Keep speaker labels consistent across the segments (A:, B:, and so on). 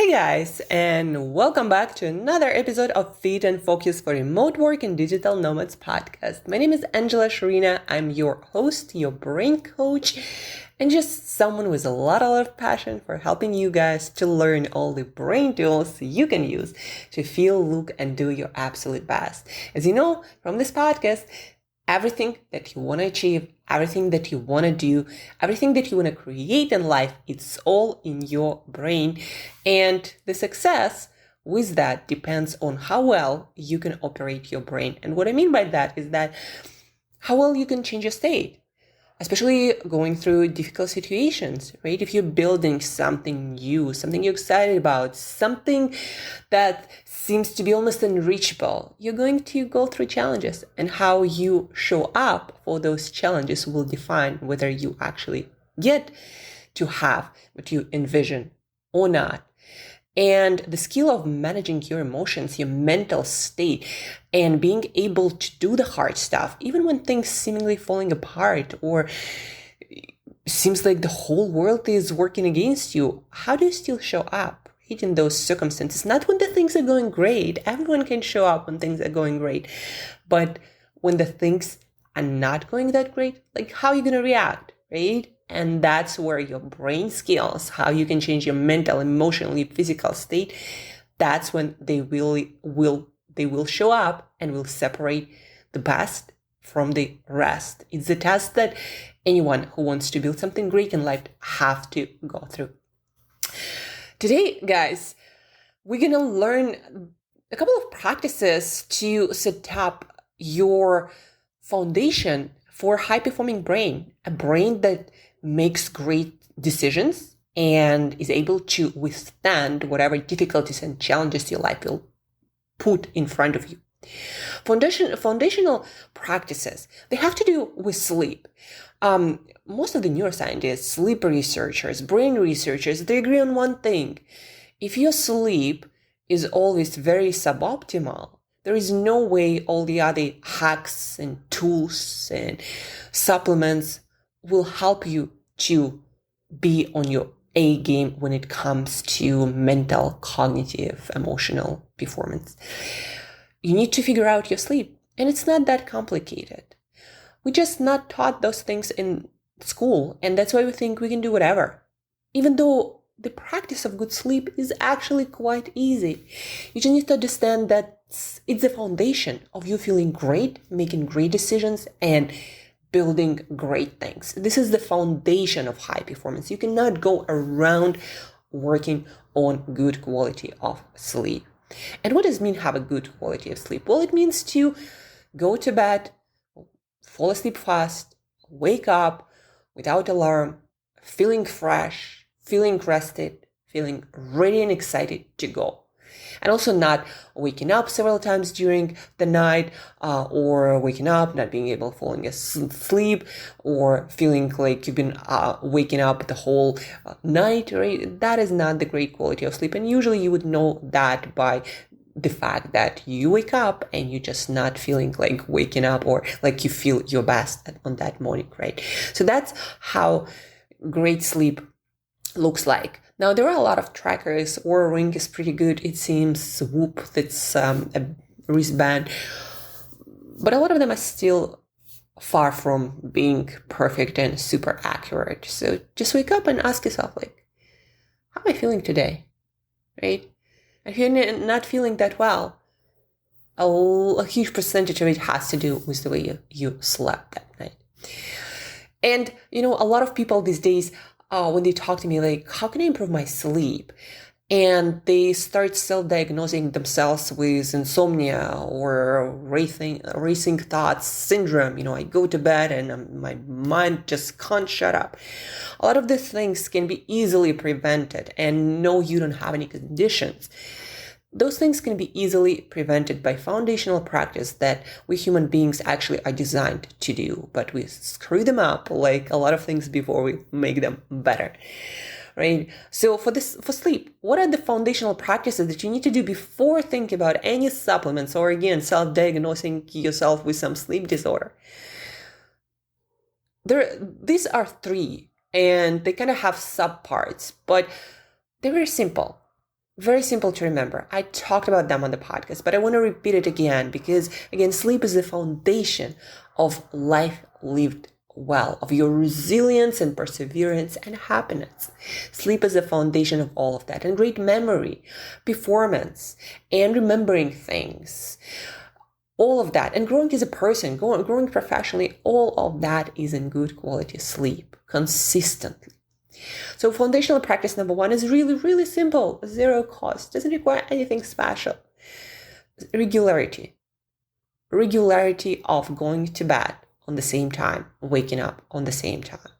A: Hey guys, and welcome back to another episode of Fit and Focus for Remote Work and Digital Nomads podcast. My name is Angela Shurina. I'm your host, your brain coach, and just someone with a lot of passion for helping you guys to learn all the brain tools you can use to feel, look, and do your absolute best. As you know from this podcast, everything that you want to achieve, everything that you want to do, everything that you want to create in life, it's all in your brain. And the success with that depends on how well you can operate your brain. And what I mean by that is that how well you can change your state, especially going through difficult situations, right? If you're building something new, something you're excited about, something that seems to be almost unreachable, you're going to go through challenges, and how you show up for those challenges will define whether you actually get to have what you envision or not. And the skill of managing your emotions, your mental state, and being able to do the hard stuff, even when things seemingly falling apart or seems like the whole world is working against you, how do you still show up in those circumstances? Not when the things are going great. Everyone can show up when things are going great. But when the things are not going that great, like how are you going to react, right? And that's where your brain skills, how you can change your mental, emotionally, physical state, that's when they will show up and will separate the best from the rest. It's a task that anyone who wants to build something great in life have to go through. Today, guys, we're going to learn a couple of practices to set up your foundation for a high-performing brain, a brain that makes great decisions and is able to withstand whatever difficulties and challenges your life will put in front of you. Foundational practices, they have to do with sleep. Most of the neuroscientists, sleep researchers, brain researchers, they agree on one thing. If your sleep is always very suboptimal, there is no way all the other hacks and tools and supplements will help you to be on your A game when it comes to mental, cognitive, emotional performance. You need to figure out your sleep, and it's not that complicated. We're just not taught those things in school, and that's why we think we can do whatever. Even though the practice of good sleep is actually quite easy. You just need to understand that it's the foundation of you feeling great, making great decisions, and building great things. This is the foundation of high performance. You cannot go around working on good quality of sleep. And what does it mean have a good quality of sleep? Well, it means to go to bed, fall asleep fast, wake up without alarm, feeling fresh, feeling rested, feeling ready and excited to go. And also not waking up several times during the night, or waking up, not being able to falling asleep, or feeling like you've been waking up the whole night, right? That is not the great quality of sleep. And usually you would know that by the fact that you wake up and you're just not feeling like waking up or like you feel your best on that morning, right? So that's how great sleep looks like. Now, there are a lot of trackers. Oura Ring is pretty good. It seems Whoop, that's a wristband. But a lot of them are still far from being perfect and super accurate. So just wake up and ask yourself, like, how am I feeling today? Right? If you're not feeling that well, a huge percentage of it has to do with the way you slept that night. And, a lot of people these days, when they talk to me, like, how can I improve my sleep? And they start self-diagnosing themselves with insomnia or racing thoughts syndrome. I go to bed and my mind just can't shut up. A lot of these things can be easily prevented. And no, you don't have any conditions. Those things can be easily prevented by foundational practice that we human beings actually are designed to do, but we screw them up like a lot of things before we make them better, right? So for sleep, what are the foundational practices that you need to do before thinking about any supplements or, again, self-diagnosing yourself with some sleep disorder? These are three, and they kind of have subparts, but they're very simple. very simple to remember. I talked about them on the podcast, but I want to repeat it again because, again, sleep is the foundation of life lived well, of your resilience and perseverance and happiness. Sleep is the foundation of all of that, and great memory, performance, and remembering things. All of that, and growing as a person, growing professionally, all of that is in good quality sleep consistently. So foundational practice number 1 is really, really simple, zero cost, doesn't require anything special. Regularity of going to bed on the same time, waking up on the same time.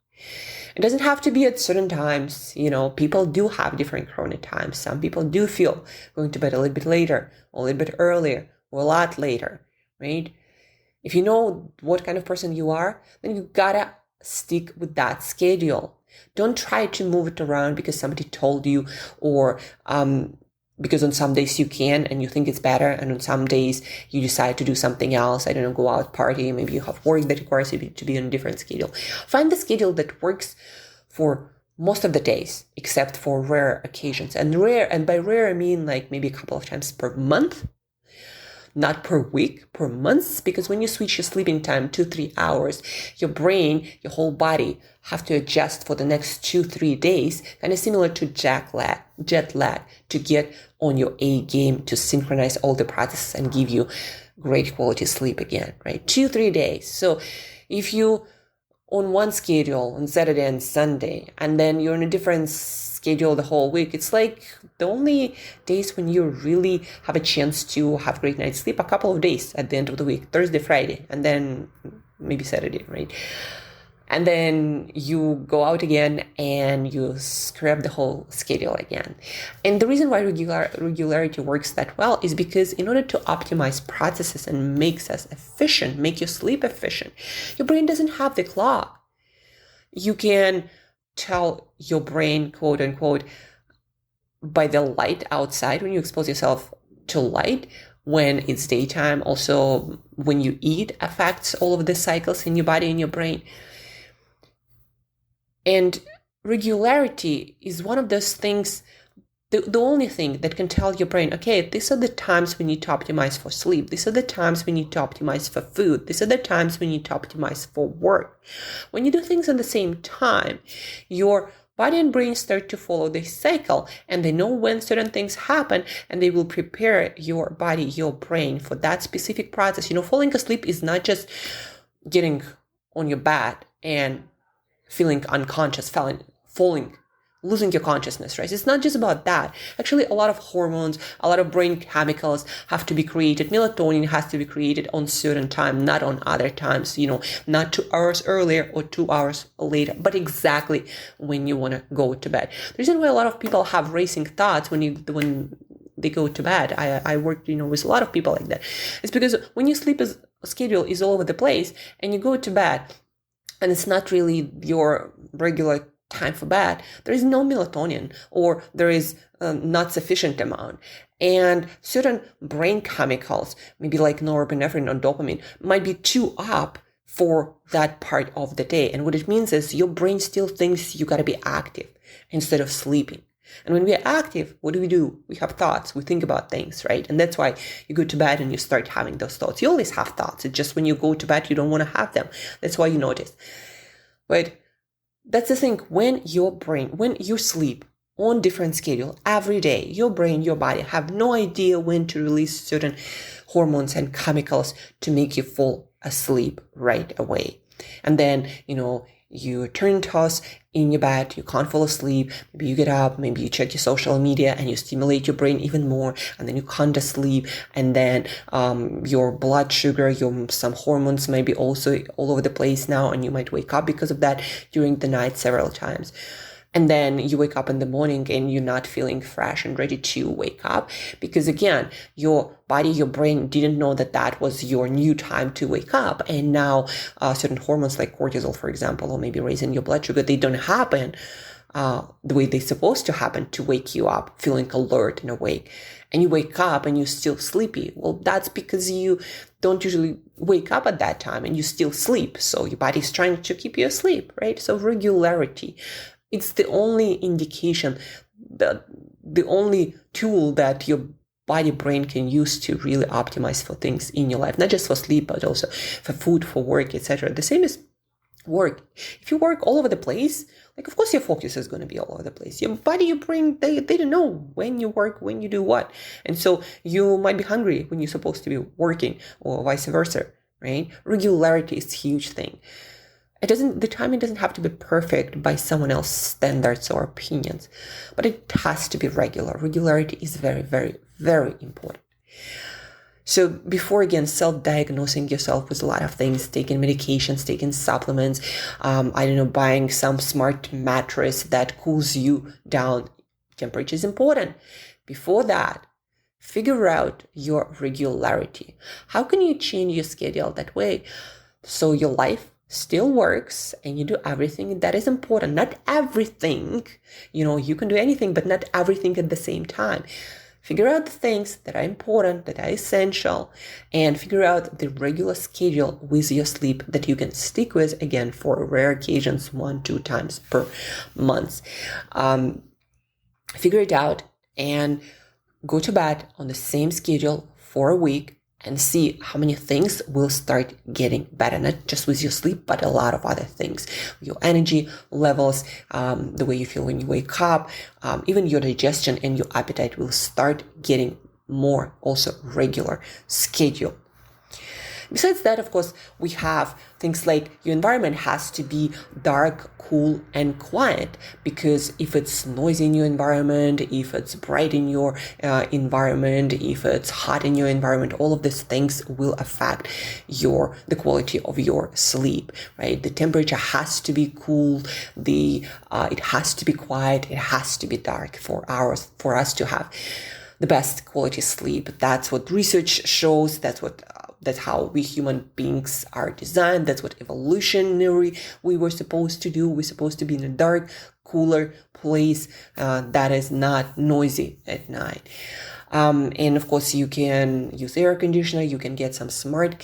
A: It doesn't have to be at certain times. People do have different chrono times. Some people do feel going to bed a little bit later, or a little bit earlier, or a lot later, right? If you know what kind of person you are, then you gotta stick with that schedule. Don't try to move it around because somebody told you, or because on some days you can and you think it's better, and on some days you decide to do something else. I don't know, go out, party. Maybe you have work that requires you to be on a different schedule. Find the schedule that works for most of the days, except for rare occasions. And by rare I mean like maybe a couple of times per month. Not per week, per month, because when you switch your sleeping time 2-3 hours, your brain, your whole body have to adjust for the next 2-3 days, kind of similar to jet lag, to get on your A game, to synchronize all the processes and give you great quality sleep again, right? 2-3 days. So if you on one schedule on Saturday and Sunday, and then you're on a different schedule the whole week, it's like the only days when you really have a chance to have great night's sleep, a couple of days at the end of the week, Thursday, Friday, and then maybe Saturday, right? And then you go out again and you scrap the whole schedule again. And the reason why regularity works that well is because in order to optimize processes and make your sleep efficient, your brain doesn't have the clock. You can tell your brain, quote unquote, by the light outside when you expose yourself to light, when it's daytime. Also, when you eat affects all of the cycles in your body and your brain. And regularity is one of those things, the only thing that can tell your brain, okay, these are the times we need to optimize for sleep. These are the times we need to optimize for food. These are the times we need to optimize for work. When you do things at the same time, your body and brain start to follow this cycle, and they know when certain things happen, and they will prepare your body, your brain for that specific process. Falling asleep is not just getting on your bed and feeling unconscious, losing your consciousness, right? It's not just about that. Actually, a lot of hormones, a lot of brain chemicals have to be created. Melatonin has to be created on certain time, not on other times, not 2 hours earlier or 2 hours later, but exactly when you want to go to bed. The reason why a lot of people have racing thoughts when they go to bed, I work, with a lot of people like that. It's because when your sleep schedule is all over the place and you go to bed, and it's not really your regular time for bed, there is no melatonin, or there is not sufficient amount. And certain brain chemicals, maybe like norepinephrine or dopamine, might be too up for that part of the day. And what it means is your brain still thinks you gotta be active instead of sleeping. And when we are active, what do? We have thoughts. We think about things, right? And that's why you go to bed and you start having those thoughts. You always have thoughts. It's just when you go to bed, you don't want to have them. That's why you notice. But that's the thing. When you sleep on different schedule every day, your brain, your body have no idea when to release certain hormones and chemicals to make you fall asleep right away. And then, you turn toss in your bed, you can't fall asleep, maybe you get up, maybe you check your social media and you stimulate your brain even more, and then you can't sleep, and then your blood sugar, some hormones might be also all over the place now, and you might wake up because of that during the night several times. And then you wake up in the morning and you're not feeling fresh and ready to wake up because, again, your body, your brain didn't know that was your new time to wake up. And now certain hormones like cortisol, for example, or maybe raising your blood sugar, they don't happen the way they're supposed to happen to wake you up feeling alert and awake. And you wake up and you're still sleepy. Well, that's because you don't usually wake up at that time and you still sleep. So your body's trying to keep you asleep, right? So regularity. It's the only indication that the only tool that your body brain can use to really optimize for things in your life, not just for sleep, but also for food, for work, etc. The same is work. If you work all over the place, like, of course your focus is going to be all over the place. Your body, your brain, they don't know when you work, when you do what. And so you might be hungry when you're supposed to be working, or vice versa, right? Regularity is a huge thing. The timing doesn't have to be perfect by someone else's standards or opinions, but it has to be regular. Regularity is very, very, very important. So before, again, self-diagnosing yourself with a lot of things, taking medications, taking supplements, buying some smart mattress that cools you down, temperature is important. Before that, figure out your regularity. How can you change your schedule that way so your life still works and you do everything that is important? Not everything, you can do anything, but not everything at the same time. Figure out the things that are important, that are essential, and figure out the regular schedule with your sleep that you can stick with, again, for rare occasions, 1-2 times per month. Figure it out and go to bed on the same schedule for a week and see how many things will start getting better, not just with your sleep, but a lot of other things. Your energy levels, the way you feel when you wake up, even your digestion and your appetite will start getting more also regular schedule. Besides that, of course, we have things like your environment has to be dark, cool, and quiet, because if it's noisy in your environment, if it's bright in your environment, if it's hot in your environment, all of these things will affect the quality of your sleep, right? The temperature has to be cool, it has to be quiet, it has to be dark for us to have the best quality sleep. That's what research shows. That's how we human beings are designed. That's what evolutionary we were supposed to do. We're supposed to be in a dark, cooler place that is not noisy at night. And of course, you can use air conditioner. You can get some smart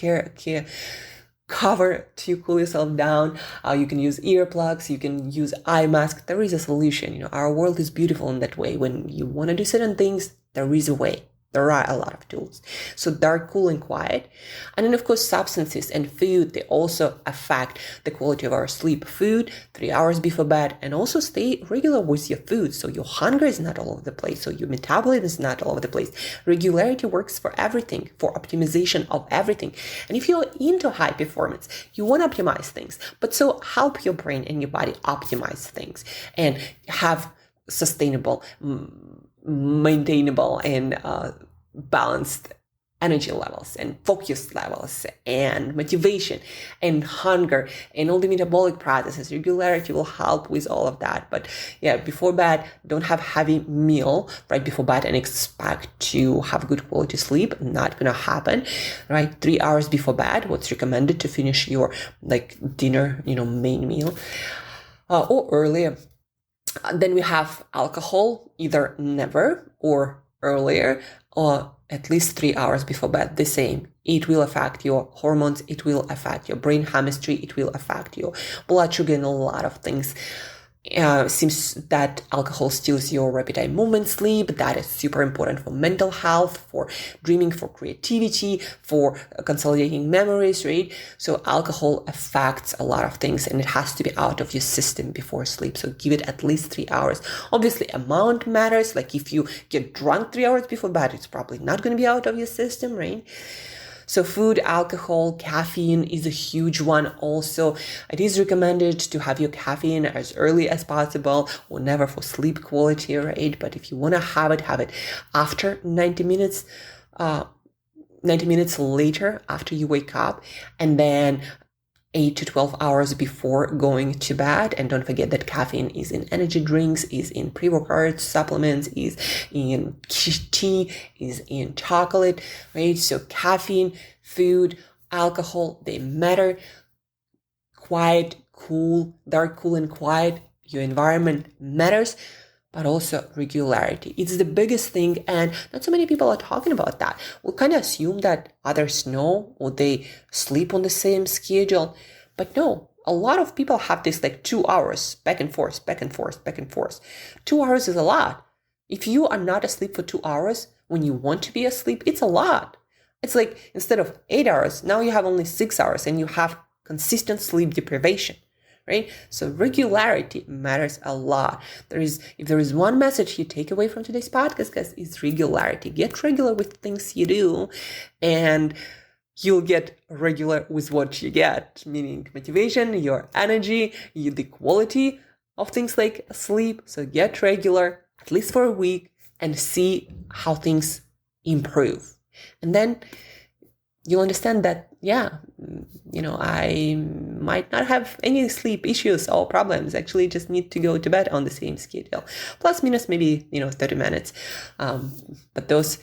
A: cover to cool yourself down. You can use earplugs. You can use eye mask. There is a solution. Our world is beautiful in that way. When you want to do certain things, there is a way. There are a lot of tools. So dark, cool, and quiet. And then, of course, substances and food, they also affect the quality of our sleep. Food, 3 hours before bed, and also stay regular with your food. So your hunger is not all over the place. So your metabolism is not all over the place. Regularity works for everything, for optimization of everything. And if you're into high performance, you want to optimize things. But so help your brain and your body optimize things and have sustainable, maintainable, and balanced energy levels and focus levels and motivation and hunger and all the metabolic processes. Regularity will help with all of that. But yeah, before bed, don't have heavy meal right before bed and expect to have good quality sleep. Not gonna happen, right? 3 hours before bed, what's recommended to finish your dinner, main meal, or earlier. Then we have alcohol, either never or earlier, or at least 3 hours before bed. The same. It will affect your hormones. It will affect your brain chemistry. It will affect your blood sugar and a lot of things. Seems that alcohol steals your appetite, movement, sleep. That is super important for mental health, for dreaming, for creativity, for consolidating memories, right? So alcohol affects a lot of things and it has to be out of your system before sleep. So give it at least 3 hours. Obviously, amount matters. Like if you get drunk 3 hours before bed, it's probably not going to be out of your system, right? So food, alcohol, caffeine is a huge one also. It is recommended to have your caffeine as early as possible, or never for sleep quality, right? But if you want to have it after 90 minutes later after you wake up, and then 8 to 12 hours before going to bed. And don't forget that caffeine is in energy drinks, is in pre-workout supplements, is in tea, is in chocolate, right? So caffeine, food, alcohol, they matter. Quiet, cool, dark, cool, and quiet. Your environment matters, but also regularity. It's the biggest thing, and not so many people are talking about that. We kind of assume that others know, or they sleep on the same schedule, but no, a lot of people have this 2 hours back and forth. 2 hours is a lot. If you are not asleep for 2 hours when you want to be asleep, it's a lot. It's like instead of 8 hours, now you have only 6 hours and you have consistent sleep deprivation, right? So regularity matters a lot. If there is one message you take away from today's podcast, guys, it's regularity. Get regular with things you do, and you'll get regular with what you get, meaning motivation, your energy, the quality of things like sleep. So get regular, at least for a week, and see how things improve. And then you'll understand that, I might not have any sleep issues or problems. Actually, just need to go to bed on the same schedule. Plus, minus, maybe, 30 minutes. But those,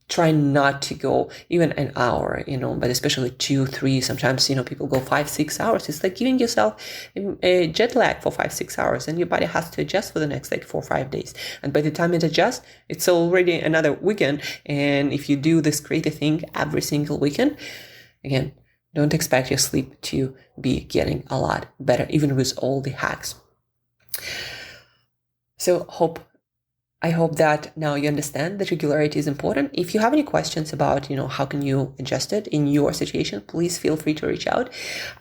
A: try not to go even an hour, but especially 2, 3, sometimes, people go 5, 6 hours. It's like giving yourself a jet lag for 5, 6 hours, and your body has to adjust for the next 4 or 5 days. And by the time it adjusts, it's already another weekend. And if you do this crazy thing every single weekend, again, don't expect your sleep to be getting a lot better, even with all the hacks. So I hope that now you understand that regularity is important. If you have any questions about, how can you adjust it in your situation, please feel free to reach out.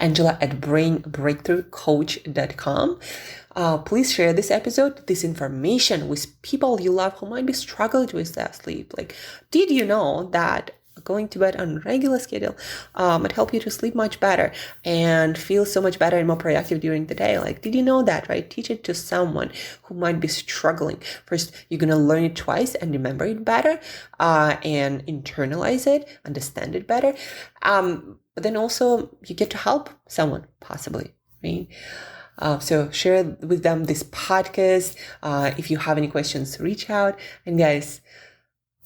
A: Angela at brainbreakthroughcoach.com. Please share this episode, this information with people you love who might be struggling with their sleep. Like, did you know that going to bed on a regular schedule might help you to sleep much better and feel so much better and more productive during the day? Like, did you know that, right? Teach it to someone who might be struggling. First, you're going to learn it twice and remember it better and internalize it, understand it better. But then also you get to help someone possibly, right? So share with them this podcast. If you have any questions, reach out. And guys,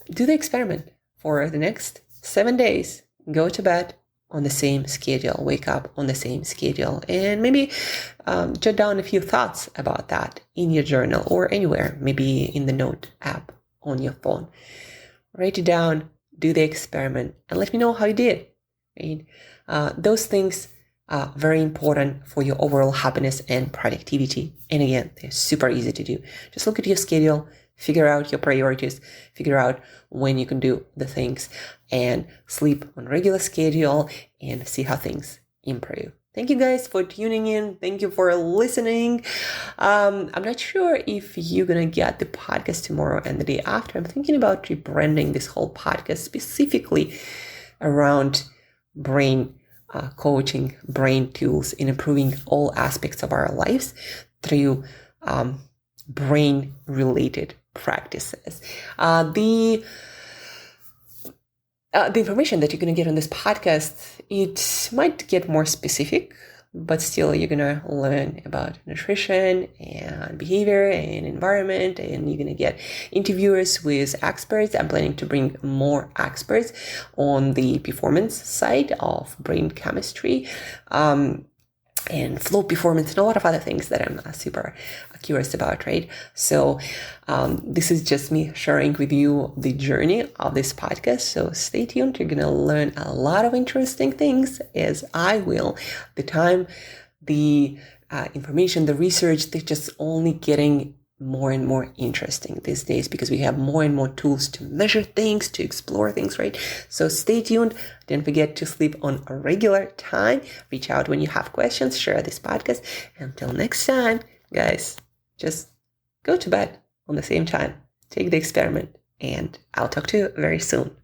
A: do the experiment. For the next 7 days, go to bed on the same schedule, wake up on the same schedule, and maybe jot down a few thoughts about that in your journal or anywhere, maybe in the note app on your phone. Write it down, do the experiment, and let me know how you did. Right? Those things are very important for your overall happiness and productivity. And again, they're super easy to do. Just look at your schedule, figure out your priorities, figure out when you can do the things, and sleep on a regular schedule and see how things improve. Thank you guys for tuning in. Thank you for listening. I'm not sure if you're going to get the podcast tomorrow and the day after. I'm thinking about rebranding this whole podcast specifically around brain coaching, brain tools, in improving all aspects of our lives through brain-related practices. The information that you're going to get on this podcast, it might get more specific, but still you're going to learn about nutrition and behavior and environment, and you're going to get interviewers with experts. I'm planning to bring more experts on the performance side of brain chemistry, and flow performance and a lot of other things that I'm super curious about, right? So this is just me sharing with you the journey of this podcast. So stay tuned. You're going to learn a lot of interesting things, as I will. The information, the research, they're just only getting more and more interesting these days because we have more and more tools to measure things, to explore things, right? So stay tuned. Don't forget to sleep on a regular time. Reach out when you have questions. Share this podcast. Until next time, guys, just go to bed on the same time. Take the experiment, and I'll talk to you very soon.